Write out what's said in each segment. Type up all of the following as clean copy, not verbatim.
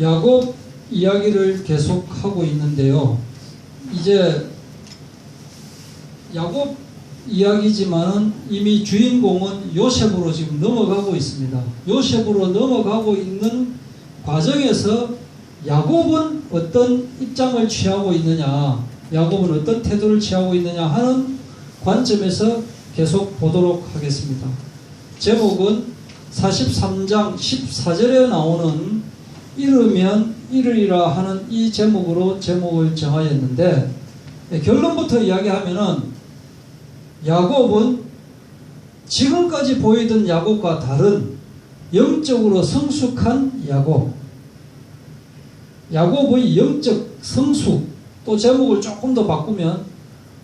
야곱 이야기를 계속하고 있는데요. 이제 야곱 이야기지만은 이미 주인공은 요셉으로 지금 넘어가고 있습니다. 요셉으로 넘어가고 있는 과정에서 야곱은 어떤 입장을 취하고 있느냐, 야곱은 어떤 태도를 취하고 있느냐 하는 관점에서 계속 보도록 하겠습니다. 제목은 43장 14절에 나오는 이르면 이르리라 하는 이 제목으로 제목을 정하였는데, 결론부터 이야기하면은 야곱은 지금까지 보이던 야곱과 다른 영적으로 성숙한 야곱, 야곱의 영적 성숙, 또 제목을 조금 더 바꾸면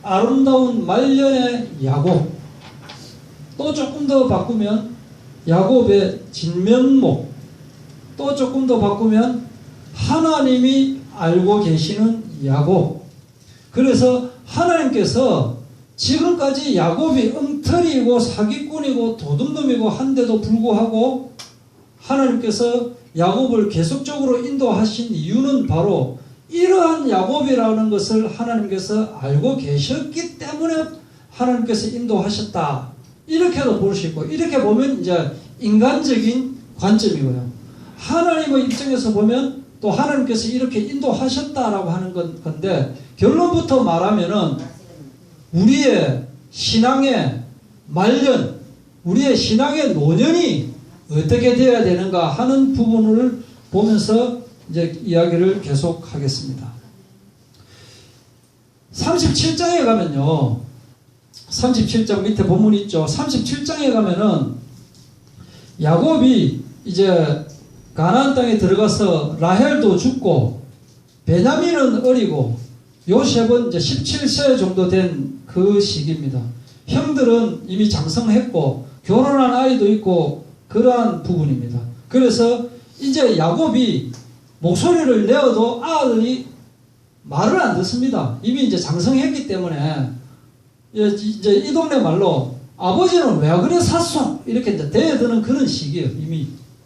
아름다운 말년의 야곱, 또 조금 더 바꾸면 야곱의 진면목, 또 조금 더 바꾸면 하나님이 알고 계시는 야곱. 그래서 하나님께서 지금까지 야곱이 엉터리이고 사기꾼이고 도둑놈이고 한데도 불구하고 하나님께서 야곱을 계속적으로 인도하신 이유는 바로 이러한 야곱이라는 것을 하나님께서 알고 계셨기 때문에 하나님께서 인도하셨다. 이렇게도 볼 수 있고, 이렇게 보면 이제 인간적인 관점이고요. 하나님의 입장에서 보면 또 하나님께서 이렇게 인도하셨다라고 하는 건데, 결론부터 말하면은 우리의 신앙의 말년, 우리의 신앙의 노년이 어떻게 되어야 되는가 하는 부분을 보면서 이제 이야기를 계속 하겠습니다. 37장에 가면요, 37장 밑에 본문 있죠. 37장에 가면은 야곱이 이제 가나안 땅에 들어가서 라헬도 죽고 베냐민은 어리고 요셉은 이제 17세 정도 된 그 시기입니다. 형들은 이미 장성했고 결혼한 아이도 있고 그러한 부분입니다. 그래서 이제 야곱이 목소리를 내어도 아들이 말을 안 듣습니다. 이미 이제 장성했기 때문에 이제 이 동네 말로 아버지는 왜 그래 샀소? 이렇게 이제 대드는 그런 시기예요.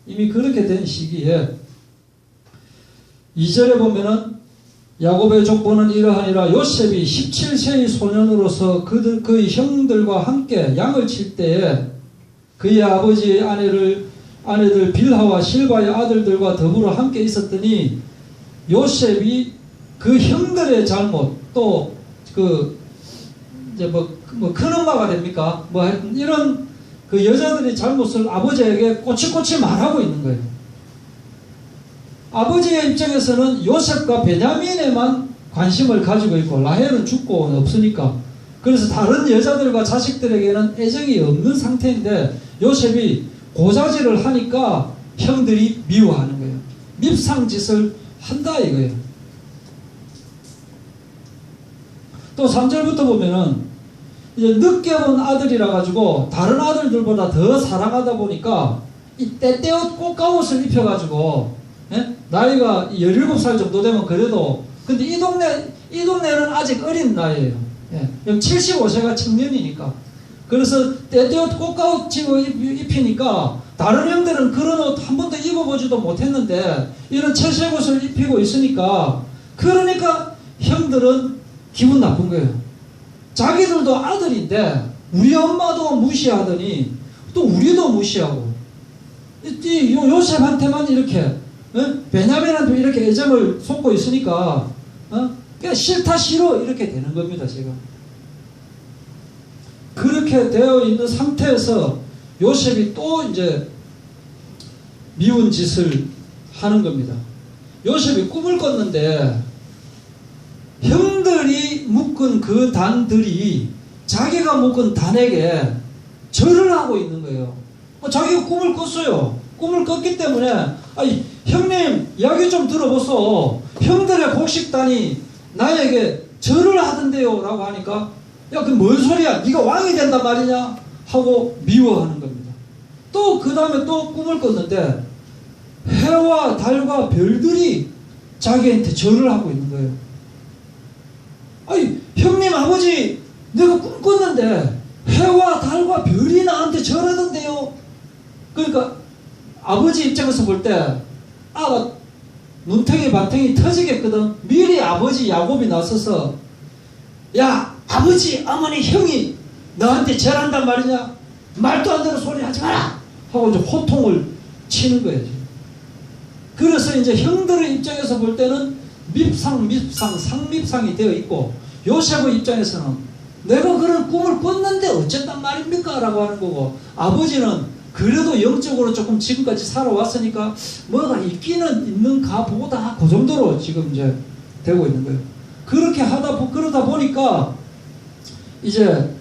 이미 그렇게 된 시기에 2절에 보면은 야곱의 족보는 이러하니라. 요셉이 17세의 소년으로서 그의 형들과 함께 양을 칠 때에 그의 아버지의 아내들 빌하와 실바의 아들들과 더불어 함께 있었더니 요셉이 그 형들의 잘못, 또 이제 큰 엄마가 됩니까? 이런 그 여자들의 잘못을 아버지에게 꼬치꼬치 말하고 있는 거예요. 아버지의 입장에서는 요셉과 베냐민에만 관심을 가지고 있고 라헬은 죽고 없으니까, 그래서 다른 여자들과 자식들에게는 애정이 없는 상태인데 요셉이 고자질을 하니까 형들이 미워하는 거예요. 밉상짓을 한다 이거예요. 또 3절부터 보면은 이제 늦게 본 아들이라 가지고 다른 아들들보다 더 사랑하다 보니까 이 때때옷 꽃가옷을 입혀가지고, 나이가 17살 정도 되면 그래도, 근데 이 동네는 아직 어린 나이에요. 75세가 청년이니까. 그래서 때때옷 꽃가옷 입히니까 다른 형들은 그런 옷 한 번도 입어보지도 못했는데 이런 채색 옷을 입히고 있으니까, 그러니까 형들은 기분 나쁜 거예요. 자기들도 아들인데 우리 엄마도 무시하더니 또 우리도 무시하고, 요셉한테만 이렇게, 베냐민한테 이렇게 애정을 쏟고 있으니까 그냥 싫다 싫어 이렇게 되는 겁니다. 지금 그렇게 되어 있는 상태에서 요셉이 또 이제 미운 짓을 하는 겁니다. 요셉이 꿈을 꿨는데 형들이 묶은 그 단들이 자기가 묶은 단에게 절을 하고 있는 거예요. 자기가 꿈을 꿨어요. 꿈을 꿨기 때문에, 형님 이야기 좀 들어보소. 형들의 곡식단이 나에게 절을 하던데요 라고 하니까, 야, 그 뭔 소리야? 네가 왕이 된단 말이냐? 하고 미워하는 겁니다. 또 그 다음에 또 꿈을 꿨는데 해와 달과 별들이 자기한테 절을 하고 있는 거예요. 형님 아버지, 내가 꿈 꿨는데 해와 달과 별이 나한테 절하던데요. 그러니까 아버지 입장에서 볼 때 눈탱이 반탱이 터지겠거든. 미리 아버지 야곱이 나서서 야 아버지 어머니 형이 너한테 절한단 말이냐, 말도 안 되는 소리 하지 마라 하고 이제 호통을 치는 거예요. 그래서 이제 형들의 입장에서 볼 때는 밉상 상밉상이 되어 있고, 요셉의 입장에서는 내가 그런 꿈을 꿨는데 어쨌단 말입니까 라고 하는 거고, 아버지는 그래도 영적으로 조금 지금까지 살아왔으니까 뭐가 있기는 있는가 보다, 그 정도로 지금 이제 되고 있는 거예요. 그렇게 그러다 보니까 이제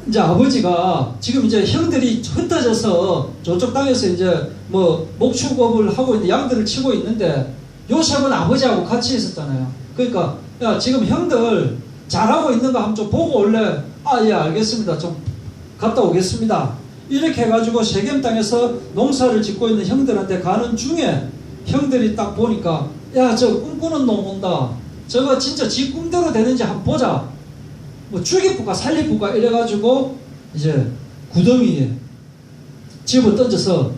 이제 아버지가 지금 이제 형들이 흩어져서 저쪽 땅에서 이제 뭐 목축업을 하고 있는데 양들을 치고 있는데, 요셉은 아버지하고 같이 있었잖아요. 그러니까 야 지금 형들 잘하고 있는 거 한번 좀 보고 올래? 아 예 알겠습니다. 좀 갔다 오겠습니다. 이렇게 해가지고 세겜 땅에서 농사를 짓고 있는 형들한테 가는 중에 형들이 딱 보니까 야 저 꿈꾸는 놈 온다. 저거 진짜 지 꿈대로 되는지 한번 보자. 뭐 죽이부가 살리부가 이래가지고 이제 구덩이에 집어 던져서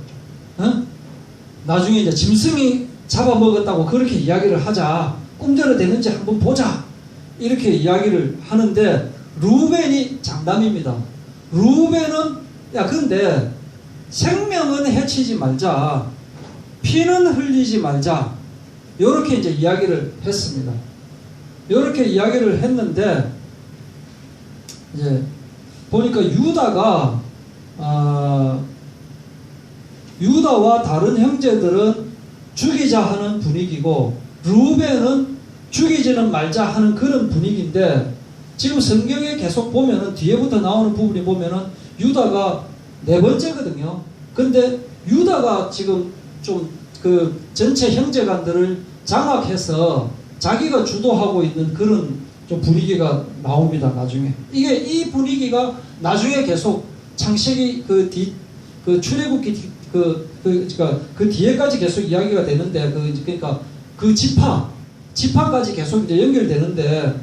나중에 이제 짐승이 잡아먹었다고 그렇게 이야기를 하자. 꿈대로 되는지 한번 보자. 이렇게 이야기를 하는데 루벤이 장남입니다. 루벤은 야 근데 생명은 해치지 말자, 피는 흘리지 말자, 요렇게 이제 이야기를 했습니다. 요렇게 이야기를 했는데 이제 보니까 유다와 다른 형제들은 죽이자 하는 분위기고, 루벤은 죽이지는 말자 하는 그런 분위기인데, 지금 성경에 계속 보면은 뒤에부터 나오는 부분이 보면은 유다가 네 번째거든요. 근데 유다가 지금 좀 그 전체 형제간들을 장악해서 자기가 주도하고 있는 그런 좀 분위기가 나옵니다. 나중에 이 분위기가 나중에 계속 창세기 그 출애굽기 그 뒤에까지 계속 이야기가 되는데, 그러니까 그 지파까지 계속 이제 연결되는데,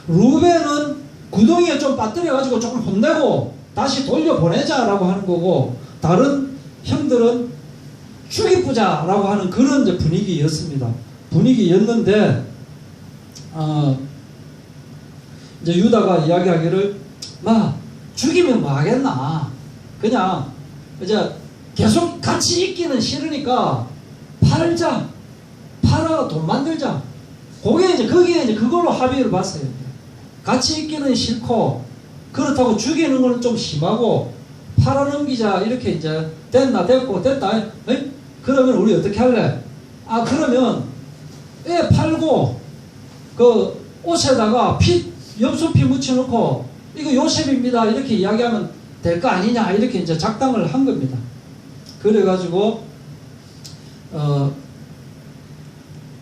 루벤은 구덩이에 좀 빠뜨려가지고 조금 혼내고 다시 돌려보내자라고 하는 거고, 다른 형들은 죽이부자라고 하는 그런 이제 분위기였는데, 이제 유다가 이야기하기를 죽이면 뭐 하겠나, 그냥 이제 계속 같이 있기는 싫으니까 팔아 돈 만들자. 거기에 이제 그걸로 합의를 봤어요. 같이 있기는 싫고 그렇다고 죽이는 거는 좀 심하고 팔아넘기자. 이렇게 이제 됐다. 에이? 그러면 우리 어떻게 할래? 그러면 애 팔고 그 옷에다가 염소피 묻혀놓고 이거 요셉입니다 이렇게 이야기하면 될 거 아니냐, 이렇게 이제 작당을 한 겁니다. 그래가지고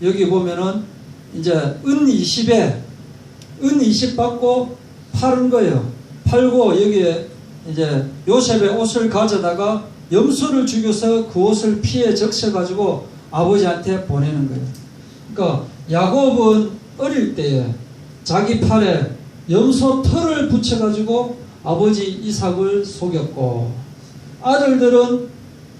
여기 보면은 이제 은 20 받고 파는 거예요. 팔고 여기에 이제 요셉의 옷을 가져다가 염소를 죽여서 그 옷을 피에 적셔가지고 아버지한테 보내는 거예요. 그러니까 야곱은 어릴 때에 자기 팔에 염소 털을 붙여가지고 아버지 이삭을 속였고, 아들들은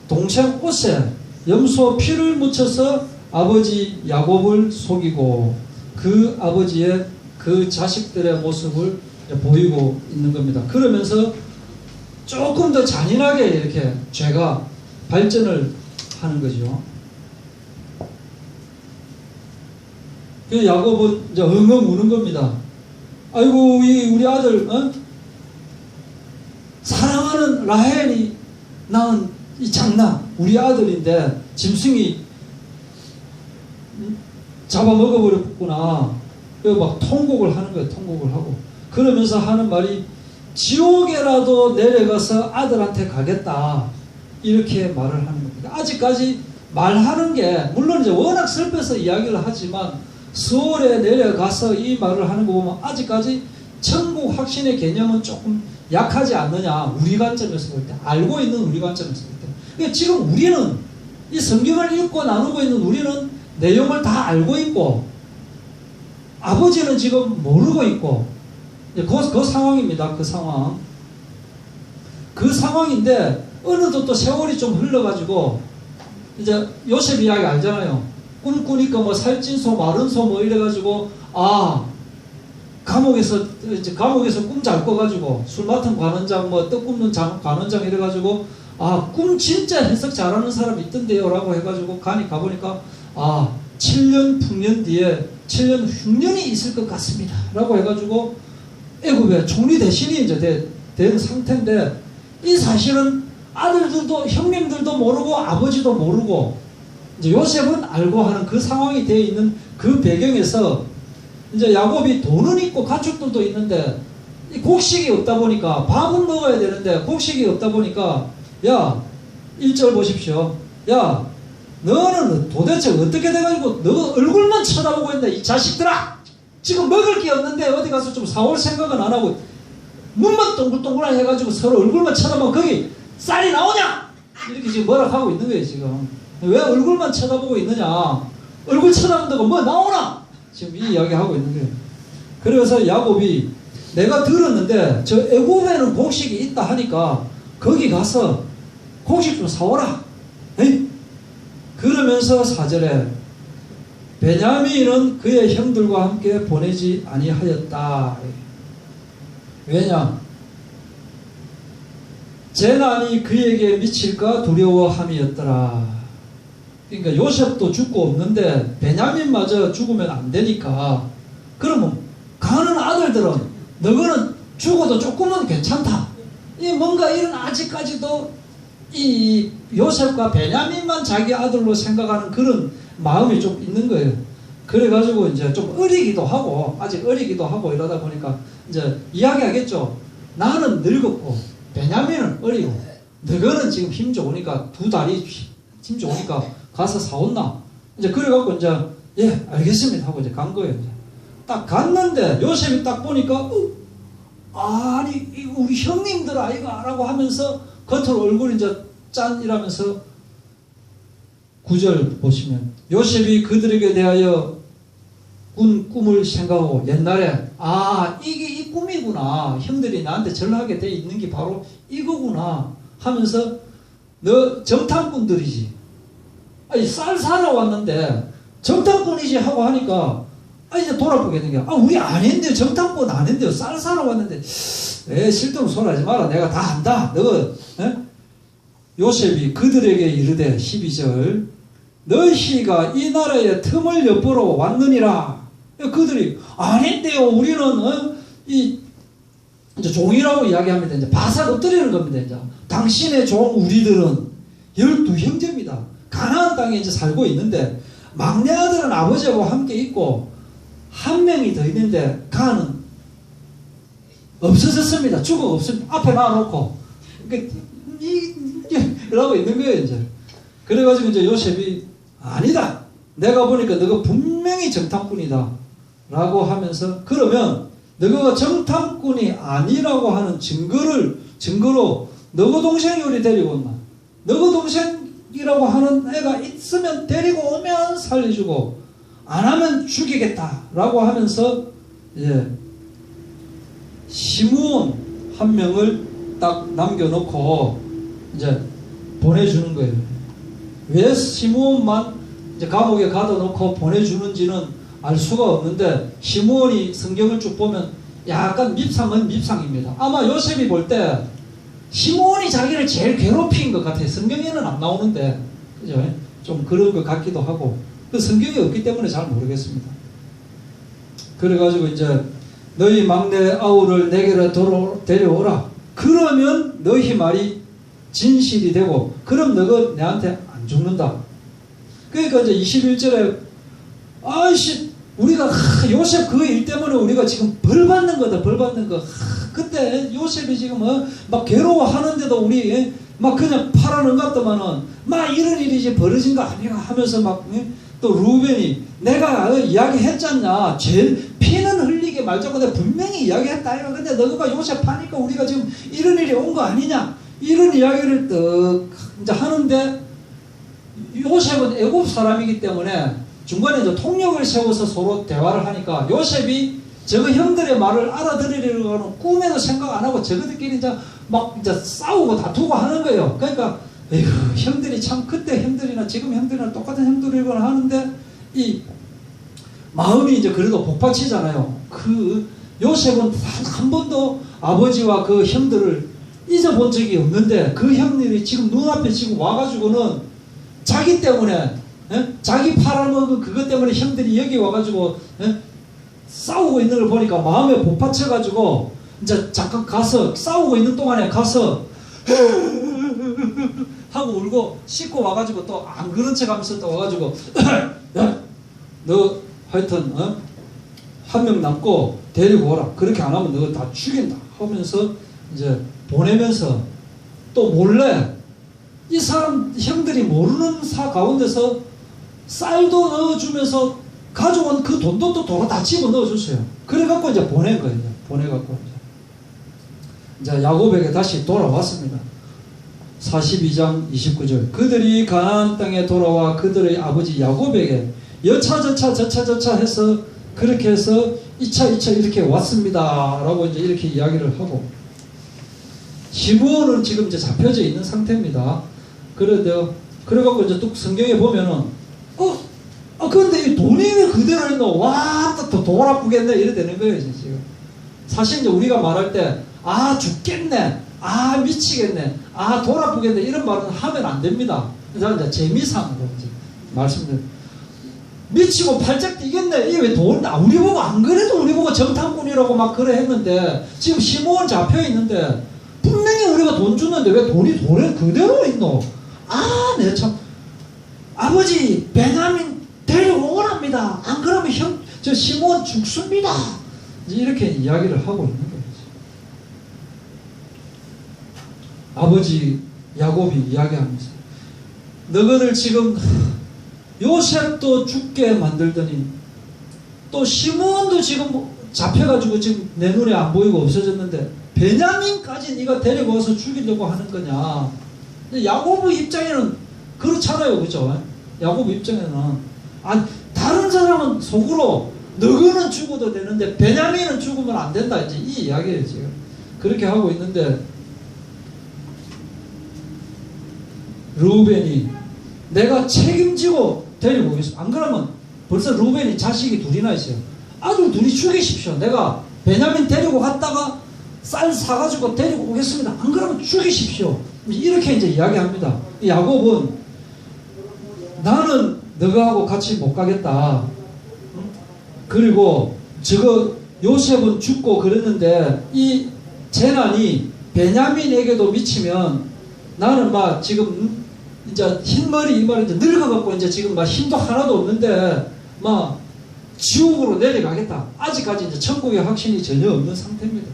동생 옷에 염소 피를 묻혀서 아버지 야곱을 속이고, 그 아버지의 그 자식들의 모습을 보이고 있는 겁니다. 그러면서 조금 더 잔인하게 이렇게 죄가 발전을 하는 거죠. 그 야곱은 이제 엉엉 우는 겁니다. 아이고 우리 아들 사랑하는 라헬이 낳은 이 장남 우리 아들인데 짐승이 잡아먹어버렸구나. 막 통곡을 하는 거예요. 통곡을 하고 그러면서 하는 말이 지옥에라도 내려가서 아들한테 가겠다, 이렇게 말을 하는 겁니다. 아직까지 말하는 게 물론 이제 워낙 슬퍼서 이야기를 하지만 서울에 내려가서 이 말을 하는 거 보면 아직까지 천국 확신의 개념은 조금 약하지 않느냐, 우리 관점에서 볼 때, 알고 있는 우리 관점에서 볼 때. 그러니까 지금 우리는 이 성경을 읽고 나누고 있는 우리는 내용을 다 알고 있고, 아버지는 지금 모르고 있고, 그 상황입니다. 그 상황인데 어느덧 또 세월이 좀 흘러가지고 이제 요셉 이야기 알잖아요. 꿈꾸니까 뭐 살찐소 마른소 뭐 이래가지고 감옥에서 꿈 잘 꿔가지고 술 맡은 관원장 뭐 떡 굽는 관원장 이래가지고 꿈 진짜 해석 잘하는 사람이 있던데요 라고 해가지고 가보니까 7년 풍년 뒤에 7년 흉년이 있을 것 같습니다 라고 해가지고 애굽의 총리 대신이 이제 된 상태인데, 이 사실은 아들들도 형님들도 모르고 아버지도 모르고 이제 요셉은 알고 하는 그 상황이 되어 있는 그 배경에서 이제 야곱이 돈은 있고 가축들도 있는데 이 곡식이 없다 보니까 밥은 먹어야 되는데 곡식이 없다 보니까 1절 보십시오. 너는 도대체 어떻게 돼가지고 너 얼굴만 쳐다보고 있는데 이 자식들아, 지금 먹을 게 없는데 어디 가서 좀 사올 생각은 안 하고 눈만 동글동글하게 해가지고 서로 얼굴만 쳐다보면 거기 쌀이 나오냐? 이렇게 지금 뭐라 하고 있는 거예요. 지금 왜 얼굴만 쳐다보고 있느냐? 얼굴 쳐다본다고 뭐 나오나? 지금 이 이야기 하고 있는 거예요. 그래서 야곱이 내가 들었는데 저 애굽에는 곡식이 있다 하니까 거기 가서 곡식 좀 사오라. 에이? 그러면서 4절에 베냐민은 그의 형들과 함께 보내지 아니하였다. 왜냐? 재난이 그에게 미칠까 두려워함이었더라. 그러니까 요셉도 죽고 없는데 베냐민마저 죽으면 안 되니까, 그러면 가는 아들들은 너거는 죽어도 조금은 괜찮다. 뭔가 이런 아직까지도 이 요셉과 베냐민만 자기 아들로 생각하는 그런 마음이 좀 있는 거예요. 그래가지고 이제 좀 어리기도 하고 아직 어리기도 하고 이러다 보니까 이제 이야기하겠죠. 나는 늙었고 베냐민은 어리고 너거는 지금 힘 좋으니까 두 다리 힘 좋으니까 가서 사온나. 이제 그래갖고 이제 알겠습니다 하고 이제 간 거예요. 이제 딱 갔는데 요셉이 딱 보니까 아니 우리 형님들 아이가라고 하면서 겉으로 얼굴이 이제 짠 이라면서 9절 보시면 요셉이 그들에게 대하여 꾼 꿈을 생각하고 옛날에 이게 이 꿈이구나, 형들이 나한테 전하게 돼 있는 게 바로 이거구나 하면서 너 정탐꾼들이지, 쌀 사러 왔는데 정탐꾼이지 하고 하니까 이제 돌아보겠는 게 우리 아닌데요, 정탐꾼 아닌데요, 쌀 사러 왔는데 실등 손하지 마라, 내가 다 한다. 너 요셉이 그들에게 이르되 12절 너희가 이 나라의 틈을 엿보러 왔느니라. 그들이 아닌데요, 우리는 이제 종이라고 이야기합니다. 이제 바싹 엎드리는 겁니다. 이제 당신의 종 우리들은 12형제입니다. 가나안 땅에 이제 살고 있는데 막내 아들은 아버지하고 함께 있고 한 명이 더 있는데 가는 없어졌습니다. 죽어 없습니다. 앞에 놔놓고 이러고 있는 거예요. 이제 그래가지고 이제 요셉이 아니다, 내가 보니까 너가 분명히 정탐꾼이다 라고 하면서, 그러면 너가 정탐꾼이 아니라고 하는 증거로 너가 동생이 우리 데리고 온나, 너가 동생이라고 하는 애가 있으면 데리고 오면 살려주고 안 하면 죽이겠다 라고 하면서 시므온 한 명을 딱 남겨놓고 이제 보내주는 거예요. 왜 시므온만 이제 감옥에 가둬놓고 보내주는지는 알 수가 없는데, 시므온이 성경을 쭉 보면 약간 밉상은 밉상입니다. 아마 요셉이 볼 때 시므온이 자기를 제일 괴롭힌 것 같아요. 성경에는 안 나오는데, 그죠? 좀 그런 것 같기도 하고, 그 성경이 없기 때문에 잘 모르겠습니다. 그래가지고 이제 너희 막내 아우를 내게로 데려오라. 그러면 너희 말이 진실이 되고, 그럼 너가 내한테 안 죽는다. 그러니까 이제 21절에 우리가 요셉 그 일 때문에 우리가 지금 벌 받는 거다, 벌 받는 거. 그때 요셉이 지금 막 괴로워하는데도 우리 막 그냥 팔아는 것 같더만은 막 이런 일이 이제 벌어진 거 아니가 하면서 막 또 루벤이 내가 이야기했잖냐, 피는 흘리게 말자고 내가 분명히 이야기했다. 근데 너가 요셉 파니까 우리가 지금 이런 일이 온 거 아니냐, 이런 이야기를 딱 이제 하는데, 요셉은 애굽 사람이기 때문에 중간에 이제 통역을 세워서 서로 대화를 하니까 요셉이 저거 형들의 말을 알아들으려고는 꿈에도 생각 안 하고 저거들끼리 이제 막 이제 싸우고 다투고 하는 거예요. 그러니까 에휴, 형들이 참 그때 형들이나 지금 형들이나 똑같은 형들이거나 하는데 이 마음이 이제 그래도 복받치잖아요. 그 요셉은 한 번도 아버지와 그 형들을 잊어본 적이 없는데 그 형들이 지금 눈앞에 지금 와가지고는 자기 때문에 자기 팔아먹은 그것 때문에 형들이 여기 와가지고 싸우고 있는 걸 보니까 마음에 복받쳐가지고 이제 잠깐 가서 싸우고 있는 동안에 가서 하고 울고 씻고 와가지고 또 안 그런 척 하면서 또 와가지고 너 하여튼 한 명 남고 데리고 오라. 그렇게 안 하면 너 다 죽인다 하면서 이제 보내면서 또 몰래 이 사람 형들이 모르는 사 가운데서 쌀도 넣어주면서 가져온 그 돈도 또 도로 다 집어 넣어줬어요. 그래갖고 이제 보낸 거예요. 보내갖고 이제 야곱에게 다시 돌아왔습니다. 42장 29절. 그들이 가나안 땅에 돌아와 그들의 아버지 야곱에게 여차저차 해서 그렇게 해서 2차 이렇게 왔습니다. 라고 이제 이렇게 이야기를 하고 시므온은 지금 이제 잡혀져 있는 상태입니다. 그래갖고 이제 또 성경에 보면은 근데 이 돈이 왜 그대로 있노? 와, 또 돈 아프겠네. 이래 되는 거예요, 지금. 사실 이제 우리가 말할 때, 죽겠네. 미치겠네. 돈 아프겠네. 이런 말은 하면 안 됩니다. 이제 재미상으로 이제 말씀드려요. 미치고 팔짝 뛰겠네. 이게 왜 돈, 우리 보고 안 그래도 우리 보고 정탐꾼이라고 막 그래 했는데, 지금 시므온 잡혀 있는데, 분명히 우리가 돈 주는데 왜 돈이 돈에 그대로 있노? 내 참. 아버지, 베냐민 데리고 오랍니다. 안 그러면 저 시므온 죽습니다. 이렇게 이야기를 하고 있는 거예요. 아버지 야곱이 이야기하면서 너희들 지금 요셉도 죽게 만들더니 또 시므온도 지금 잡혀가지고 지금 내 눈에 안 보이고 없어졌는데 베냐민까지 네가 데리고 와서 죽이려고 하는 거냐. 야곱 입장에는 그렇잖아요. 그죠? 야곱 입장에는 다른 사람은 속으로 너희는 죽어도 되는데 베냐민은 죽으면 안 된다. 이제 이 이야기예요. 지금 그렇게 하고 있는데 르우벤이 내가 책임지고 데리고 오겠습니다. 안 그러면 벌써 르우벤이 자식이 둘이나 있어요. 아들 둘이 죽이십시오. 내가 베냐민 데리고 갔다가 쌀 사가지고 데리고 오겠습니다. 안 그러면 죽이십시오. 이렇게 이제 이야기합니다. 야곱은 나는 너하고 같이 못 가겠다. 그리고 저거 요셉은 죽고 그랬는데 이 재난이 베냐민에게도 미치면 나는 막 지금 이제 흰머리 이말이 이제 늙어갖고 이제 지금 막 힘도 하나도 없는데 막 지옥으로 내려가겠다. 아직까지 이제 천국의 확신이 전혀 없는 상태입니다.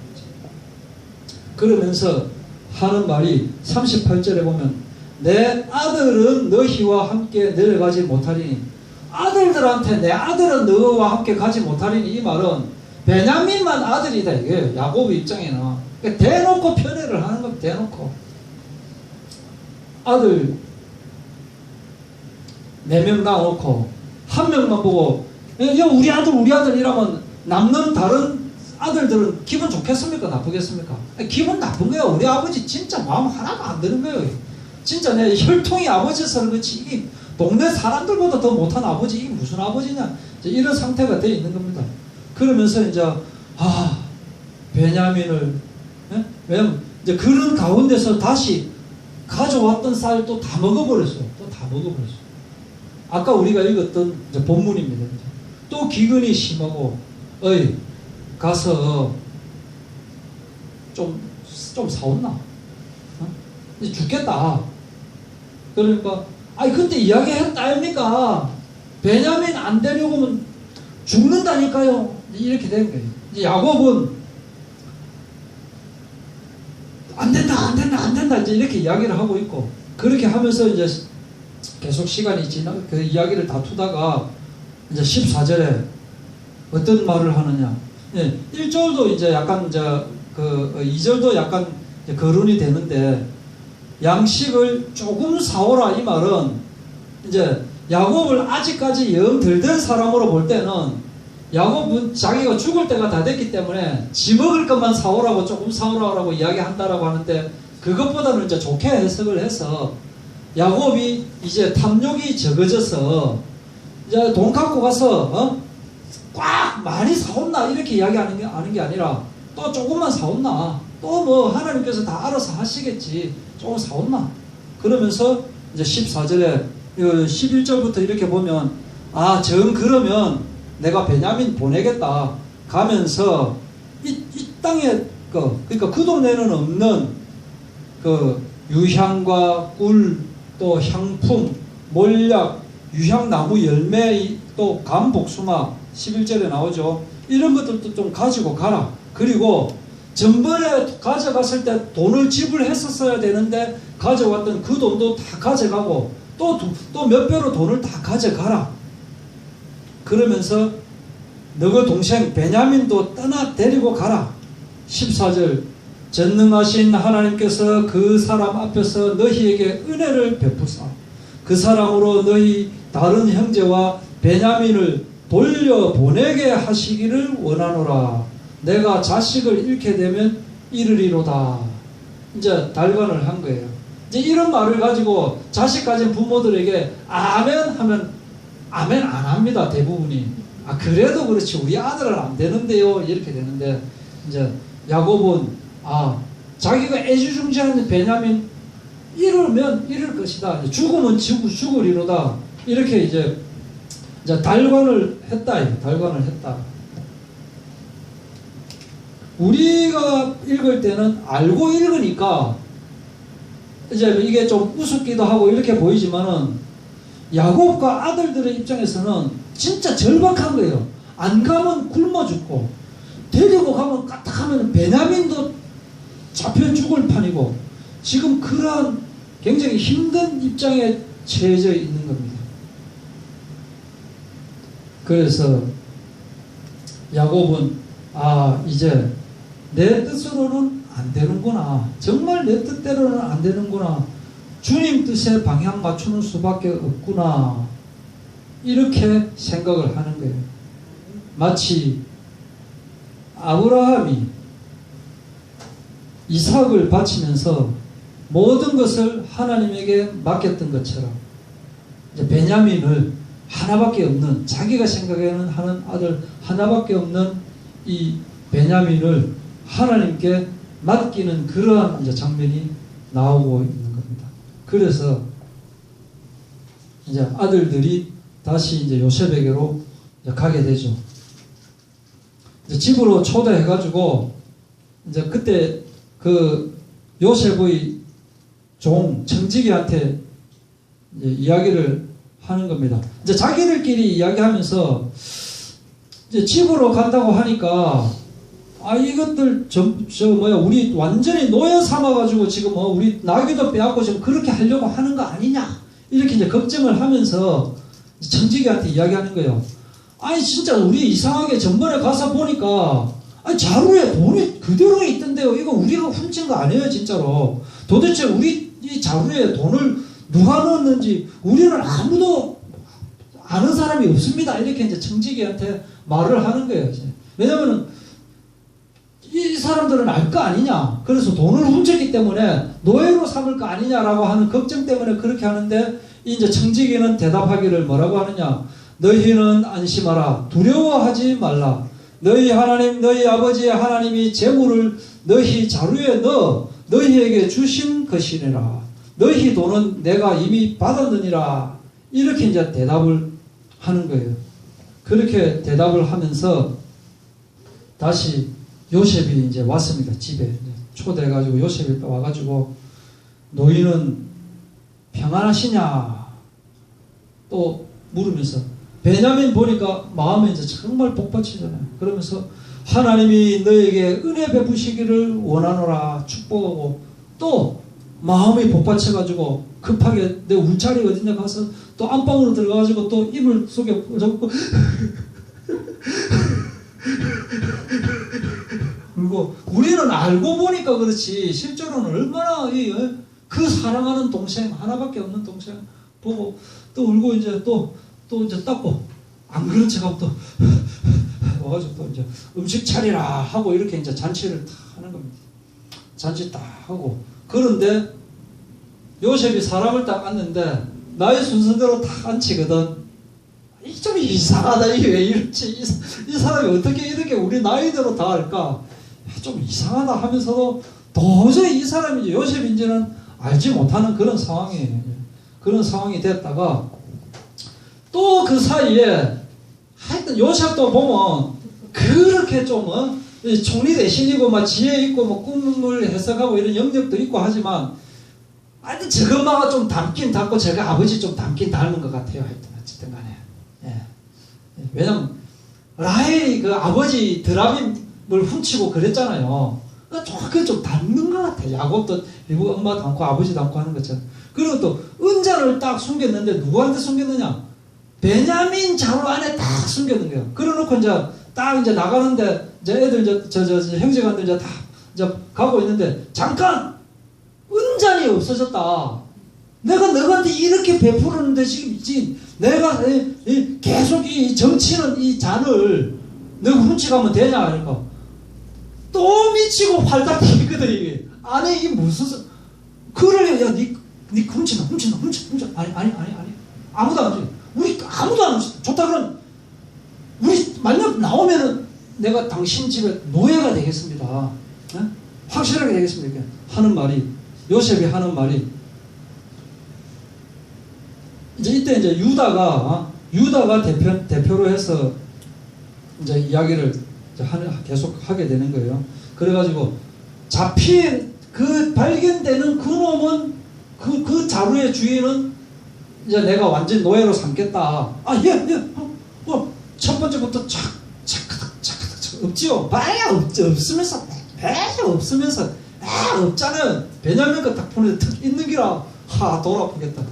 그러면서 하는 말이 38절에 보면 내 아들은 너희와 함께 내려가지 못하리니 아들들한테 내 아들은 너와 함께 가지 못하리니 이 말은 베냐민만 아들이다 이게 야곱 입장에는 그러니까 대놓고 편애를 하는 겁니다. 대놓고 아들 4명 낳아놓고 한 명만 보고 야 우리 아들 이러면 남는 다른 아들들은 기분 좋겠습니까? 나쁘겠습니까? 기분 나쁜 거예요. 우리 아버지 진짜 마음 하나도 안 드는 거예요. 진짜 내 혈통이 아버지여서 그렇지 이게 동네 사람들보다 더 못한 아버지 이게 무슨 아버지냐 이런 상태가 되어 있는 겁니다. 그러면서 이제 베냐민을 왜냐면 이제 그런 가운데서 다시 가져왔던 쌀도 다 먹어버렸어요. 또 다 먹어버렸어요. 아까 우리가 읽었던 이제 본문입니다. 또 기근이 심하고 가서 좀 사온나? 이제 죽겠다. 그러니까 근데 이야기했다 아닙니까? 베냐민 안 데려오면 죽는다니까요. 이렇게 된 거예요. 이제 야곱은 안 된다 이제 이렇게 이야기를 하고 있고 그렇게 하면서 이제 계속 시간이 그 이야기를 다투다가 이제 14절에 어떤 말을 하느냐. 1절도 이제 약간 이제 2절도 약간 이제 거론이 되는데 양식을 조금 사오라 이 말은 이제 야곱을 아직까지 영 덜 된 사람으로 볼 때는 야곱은 자기가 죽을 때가 다 됐기 때문에 지 먹을 것만 사오라고 조금 사오라고 이야기한다라고 하는데 그것보다는 이제 좋게 해석을 해서 야곱이 이제 탐욕이 적어져서 이제 돈 갖고 가서 꽉 많이 사온나 이렇게 이야기하는 게 아니라 또 조금만 사온나 또 뭐 하나님께서 다 알아서 하시겠지 조금 사온나 그러면서 이제 14절에 11절부터 이렇게 보면 정 그러면 내가 베냐민 보내겠다 가면서 이 땅에 그러니까 그 동네는 없는 그 유향과 꿀 또 향품 몰약 유향나무 열매 또 감복숭아 11절에 나오죠. 이런 것들도 좀 가지고 가라. 그리고 전번에 가져갔을 때 돈을 지불했었어야 되는데 가져왔던 그 돈도 다 가져가고 또 몇 배로 돈을 다 가져가라. 그러면서 너의 동생 베냐민도 데리고 가라. 14절 전능하신 하나님께서 그 사람 앞에서 너희에게 은혜를 베푸사 그 사람으로 너희 다른 형제와 베냐민을 돌려보내게 하시기를 원하노라. 내가 자식을 잃게 되면 이르리로다. 이제 달관을 한 거예요. 이제 이런 말을 가지고 자식 가진 부모들에게 아멘 하면 아멘 안 합니다. 대부분이. 그래도 그렇지 우리 아들은 안 되는데요. 이렇게 되는데 이제 야곱은 자기가 애지중지하는 베냐민 이르면 이를 것이다. 죽으면 죽으리로다. 이렇게 이제 달관을 했다. 달관을 했다. 우리가 읽을 때는 알고 읽으니까 이제 이게 좀 우습기도 하고 이렇게 보이지만은 야곱과 아들들의 입장에서는 진짜 절박한 거예요. 안 가면 굶어 죽고 데리고 가면 까딱하면 베냐민도 잡혀 죽을 판이고 지금 그러한 굉장히 힘든 입장에 처해져 있는 겁니다. 그래서 야곱은 이제 내 뜻으로는 안 되는구나. 정말 내 뜻대로는 안 되는구나. 주님 뜻에 방향 맞추는 수밖에 없구나. 이렇게 생각을 하는 거예요. 마치 아브라함이 이삭을 바치면서 모든 것을 하나님에게 맡겼던 것처럼 이제 베냐민을 하나밖에 없는 자기가 생각하는 하는 아들 하나밖에 없는 이 베냐민을 하나님께 맡기는 그러한 이제 장면이 나오고 있는 겁니다. 그래서 이제 아들들이 다시 이제 요셉에게로 이제 가게 되죠. 이제 집으로 초대해가지고 이제 그때 그 요셉의 종 청지기한테 이제 이야기를 하는 겁니다. 이제 자기들끼리 이야기하면서 이제 집으로 간다고 하니까 이것들 우리 완전히 노예 삼아가지고 지금 우리 나귀도 빼앗고 지금 그렇게 하려고 하는 거 아니냐 이렇게 이제 걱정을 하면서 청지기한테 이야기하는 거예요. 진짜 우리 이상하게 전번에 가서 보니까 자루에 돈이 그대로 있던데요. 이거 우리가 훔친 거 아니에요, 진짜로. 도대체 우리 이 자루에 돈을 누가 넣었는지 우리는 아무도 아는 사람이 없습니다. 이렇게 이제 청지기한테 말을 하는 거예요. 왜냐면은 이 사람들은 알 거 아니냐. 그래서 돈을 훔쳤기 때문에 노예로 삼을 거 아니냐라고 하는 걱정 때문에 그렇게 하는데 이제 청지기는 대답하기를 뭐라고 하느냐. 너희는 안심하라. 두려워하지 말라. 너희 하나님 너희 아버지의 하나님이 재물을 너희 자루에 넣어 너희에게 주신 것이니라. 너희 돈은 내가 이미 받았느니라. 이렇게 이제 대답을 하는 거예요. 그렇게 대답을 하면서 다시 요셉이 이제 왔습니다. 집에 초대해가지고 요셉이 와가지고 너희는 평안하시냐 또 물으면서 베냐민 보니까 마음에 이제 정말 복받치잖아요. 그러면서 하나님이 너에게 은혜 베푸시기를 원하노라 축복하고 또 마음이 복받쳐가지고 급하게 내 울자리 어디냐 가서 또 안방으로 들어가가지고 또 이불 속에 잡고 그리고 우리는 알고 보니까 그렇지 실제로는 얼마나 그 사랑하는 동생 하나밖에 없는 동생 보고 또 울고 이제 또 이제 닦고 안 그런 척하고 또 와가지고 또 이제 음식 차리라 하고 이렇게 이제 잔치를 다 하는 겁니다. 잔치 딱 하고. 그런데 요셉이 사람을 딱 앉는데 나의 순서대로 딱 앉히거든. 좀 이상하다. 이게 왜 이렇지? 이 사람이 어떻게 이렇게 우리 나이대로 다 할까? 좀 이상하다 하면서도 도저히 이 사람이 요셉인지는 알지 못하는 그런 상황이에요. 그런 상황이 됐다가 또 그 사이에 하여튼 요셉도 보면 그렇게 좀 총리 대신이고 막 지혜 있고 뭐 꿈을 해석하고 이런 영역도 있고 하지만 하여튼 저것마가 좀 닮긴 닮고 제가 아버지 좀 닮긴 닮은 것 같아요. 하여튼 어쨌든 간에. 예. 왜냐면 라헬이 그 아버지 드라빔을 훔치고 그랬잖아요. 그게 좀 닮는 것 같아요. 야곱도 일부 엄마 닮고 아버지 닮고 하는 것처럼. 그리고 또 은자를 딱 숨겼는데 누구한테 숨겼느냐? 베냐민 자루 안에 딱 숨겨놓은 거예요. 그래놓고 이제 딱 이제 나가는데 이제 애들 저 형제간들 이제 다 이제 가고 있는데 잠깐 은잔이 없어졌다. 내가 너한테 이렇게 베푸는데 지금 내가 계속 이 정치는 이 잔을 너가 훔쳐가면 되냐? 그러니까 또 미치고 활짝 뛰거든 이게. 안에 이게 무슨 그러려 야니 훔친다. 아니 아무도 안 훔쳐. 우리 아무도 안 훔쳐. 좋다 그런 우리 만약 나오면은 내가 당신 집에 노예가 되겠습니다. 네? 확실하게 되겠습니다. 이렇게 하는 말이 요셉이 하는 말이 이제 이때 이제 유다가 대표로 해서 이제 이야기를 이제 계속 하게 되는 거예요. 그래가지고 잡힌 그 발견되는 그 놈은 그 자루의 주인은 이제 내가 완전 노예로 삼겠다. 첫 번째부터 착 없지요. 봐야 없으면서 없잖아요. 베냐민 거 딱 보는데 탁 있는 기라 돌 아프겠다.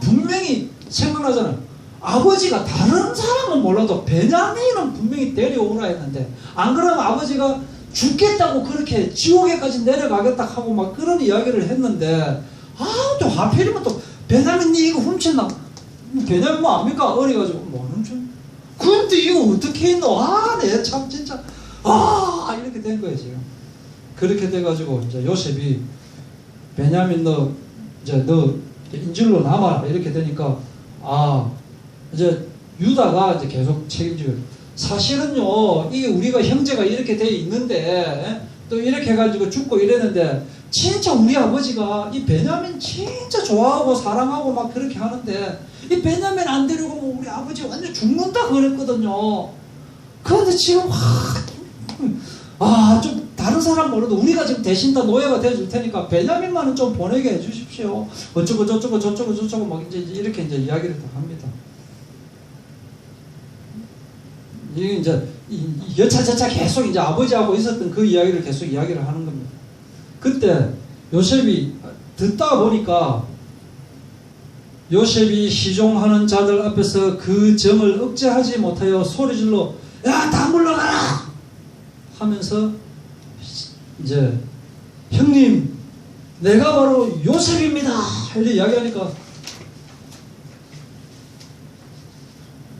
분명히 생각나잖아요. 아버지가 다른 사람은 몰라도 베냐민은 분명히 데려오라 했는데 안 그러면 아버지가 죽겠다고 그렇게 지옥에까지 내려가겠다 하고 막 그런 이야기를 했는데 또 하필이면 또 베냐민 니 이거 훔쳤나? 베냐민 뭐 압니까? 어려가지고 뭐 훔쳤? 근데 이거 어떻게 했노? 내 참 진짜 이렇게 된 거예요 지금. 그렇게 돼가지고 이제 요셉이 베냐민 너 인질로 남아라 이렇게 되니까 이제 유다가 이제 계속 책임지고 사실은요 이게 우리가 형제가 이렇게 돼 있는데 또 이렇게 해가지고 죽고 이랬는데 진짜 우리 아버지가 이 베냐민 진짜 좋아하고 사랑하고 막 그렇게 하는데 이 베냐민 안 데리고 뭐 우리 아버지 완전 죽는다 그랬거든요. 그런데 지금 좀 다른 사람 몰라도 우리가 지금 대신 다 노예가 돼줄 테니까 베냐민만은 좀 보내게 해주십시오. 어쩌고 저쩌고 막 이제 이렇게 이제 이야기를 다 합니다. 이게 이제 여차저차 계속 이제 아버지하고 있었던 그 이야기를 계속 이야기를 하는 겁니다. 그때 요셉이 듣다 보니까 요셉이 시종하는 자들 앞에서 그 정을 억제하지 못하여 소리질러 야 다 물러가라 하면서 이제 형님 내가 바로 요셉입니다 이렇게 이야기하니까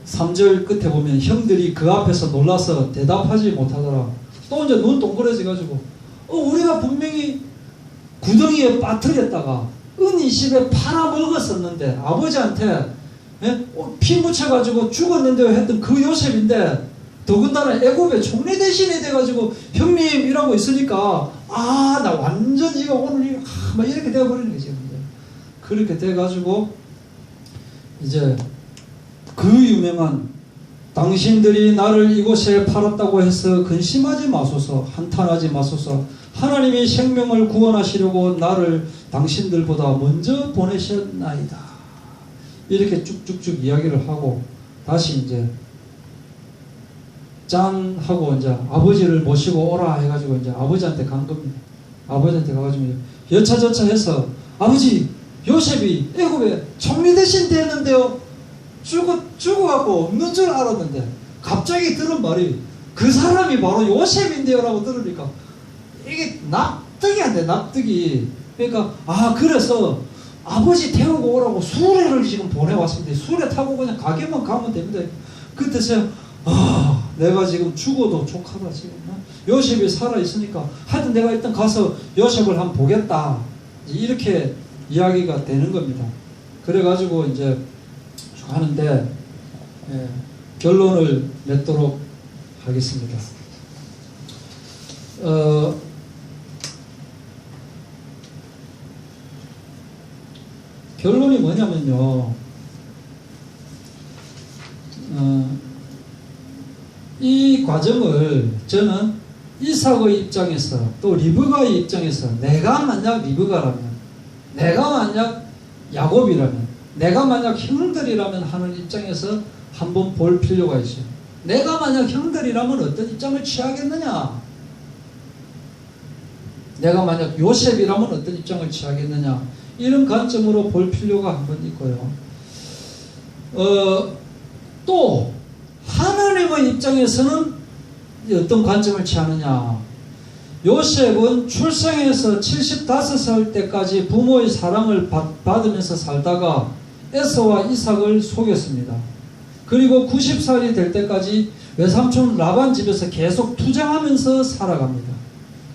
3절 끝에 보면 형들이 그 앞에서 놀라서 대답하지 못하더라. 또 이제 눈 동그래져 가지고 우리가 분명히 구덩이에 빠뜨렸다가 은 20에 팔아먹었었는데 아버지한테 피 묻혀가지고 죽었는데 했던 그 요셉인데 더군다나 애굽의 총리 대신이 돼가지고 형님이라고 있으니까 나 완전 이거 오늘 막 이렇게 돼버리는 거지. 그렇게 돼가지고 이제 그 유명한 당신들이 나를 이곳에 팔았다고 해서 근심하지 마소서 한탄하지 마소서 하나님이 생명을 구원하시려고 나를 당신들보다 먼저 보내셨나이다. 이렇게 쭉쭉쭉 이야기를 하고 다시 이제 짠 하고 이제 아버지를 모시고 오라 해가지고 이제 아버지한테 간 겁니다. 아버지한테 가가지고 여차저차 해서 아버지 요셉이 애굽에 총리 대신 됐는데요. 죽어갖고 없는 줄 알았는데 갑자기 들은 말이 그 사람이 바로 요셉인데요 라고 들으니까 이게 납득이 안 돼. 납득이. 그러니까 그래서 아버지 태우고 오라고 수레를 지금 보내왔습니다. 수레 타고 그냥 가게만 가면 됩니다. 그때서 내가 지금 죽어도 족하다 지금. 요셉이 살아있으니까 하여튼 내가 일단 가서 요셉을 한번 보겠다. 이렇게 이야기가 되는 겁니다. 그래가지고 이제 하는데 결론을 맺도록 하겠습니다. 결론이 뭐냐면요. 이 과정을 저는 이삭의 입장에서 또 리브가의 입장에서 내가 만약 리브가라면, 내가 만약 야곱이라면, 내가 만약 형들이라면 하는 입장에서 한번 볼 필요가 있어요. 내가 만약 형들이라면 어떤 입장을 취하겠느냐? 내가 만약 요셉이라면 어떤 입장을 취하겠느냐? 이런 관점으로 볼 필요가 한번 있고요. 또 하나님의 입장에서는 어떤 관점을 취하느냐? 요셉은 출생해서 75살 때까지 부모의 사랑을 받으면서 살다가 에서와 이삭을 속였습니다. 그리고 90살이 될 때까지 외삼촌 라반 집에서 계속 투쟁하면서 살아갑니다.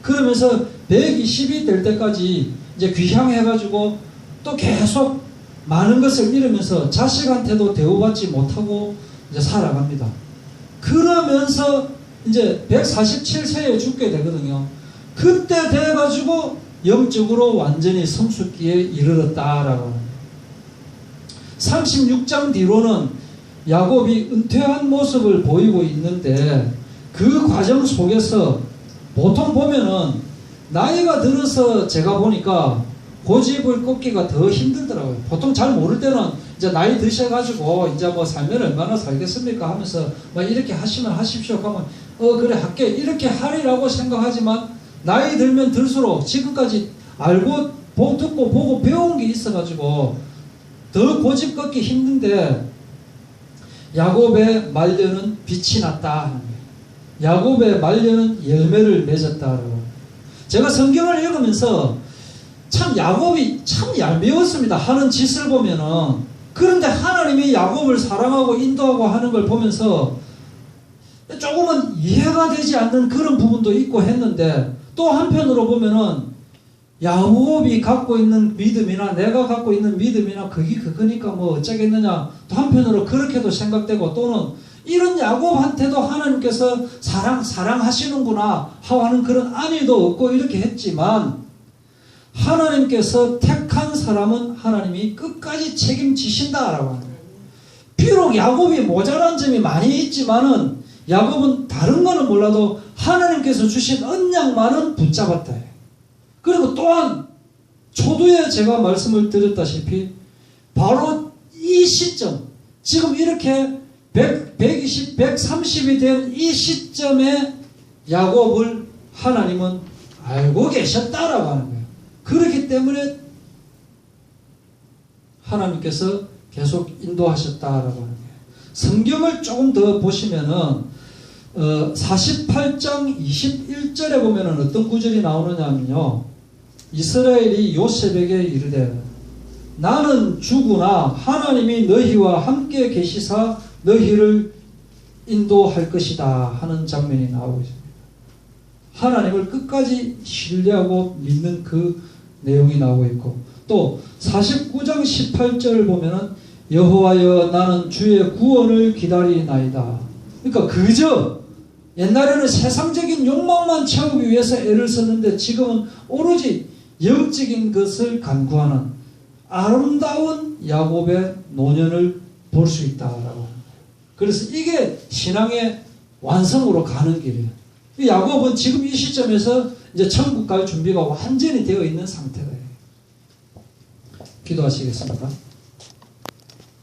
그러면서 120이 될 때까지 이제 귀향해가지고 또 계속 많은 것을 잃으면서 자식한테도 대우받지 못하고 이제 살아갑니다. 그러면서 이제 147세에 죽게 되거든요. 그때 돼가지고 영적으로 완전히 성숙기에 이르렀다라고 합니다. 36장 뒤로는 야곱이 은퇴한 모습을 보이고 있는데 그 과정 속에서 보통 보면은 나이가 들어서 제가 보니까 고집을 꺾기가 더 힘들더라고요. 보통 잘 모를 때는 이제 나이 드셔가지고 이제 뭐 살면 얼마나 살겠습니까 하면서 막 이렇게 하시면 하십시오 하면 그래 할게 이렇게 하리라고 생각하지만 나이 들면 들수록 지금까지 알고 듣고 보고 배운 게 있어가지고 더 고집 꺾기 힘든데 야곱의 말년은 빛이 났다. 야곱의 말년은 열매를 맺었다라고. 제가 성경을 읽으면서 참 야곱이 참 얄미웠습니다. 하는 짓을 보면은. 그런데 하나님이 야곱을 사랑하고 인도하고 하는 걸 보면서 조금은 이해가 되지 않는 그런 부분도 있고 했는데 또 한편으로 보면은 야곱이 갖고 있는 믿음이나 내가 갖고 있는 믿음이나 그게 그거니까 뭐 어쩌겠느냐 또 한편으로 그렇게도 생각되고 또는 이런 야곱한테도 하나님께서 사랑하시는구나 하는 그런 안위도 없고 이렇게 했지만 하나님께서 택한 사람은 하나님이 끝까지 책임지신다라고 합니다. 비록 야곱이 모자란 점이 많이 있지만은 야곱은 다른 거는 몰라도 하나님께서 주신 언약만은 붙잡았다. 그리고 또한 초두에 제가 말씀을 드렸다시피 바로 이 시점 지금 이렇게 120, 130이 된 이 시점에 야곱을 하나님은 알고 계셨다라고 하는 거예요. 그렇기 때문에 하나님께서 계속 인도하셨다라고 하는 거예요. 성경을 조금 더 보시면은 48장 21절에 보면은 어떤 구절이 나오느냐면요. 이스라엘이 요셉에게 이르되 나는 죽으나 하나님이 너희와 함께 계시사 너희를 인도할 것이다 하는 장면이 나오고 있습니다. 하나님을 끝까지 신뢰하고 믿는 그 내용이 나오고 있고 또 49장 18절을 보면은 여호와여 나는 주의 구원을 기다리나이다. 그러니까 그저 옛날에는 세상적인 욕망만 채우기 위해서 애를 썼는데 지금은 오로지 영적인 것을 간구하는 아름다운 야곱의 노년을 볼 수 있다라고 합니다. 그래서 이게 신앙의 완성으로 가는 길이에요. 야곱은 지금 이 시점에서 이제 천국 갈 준비가 완전히 되어 있는 상태다. 기도하시겠습니다.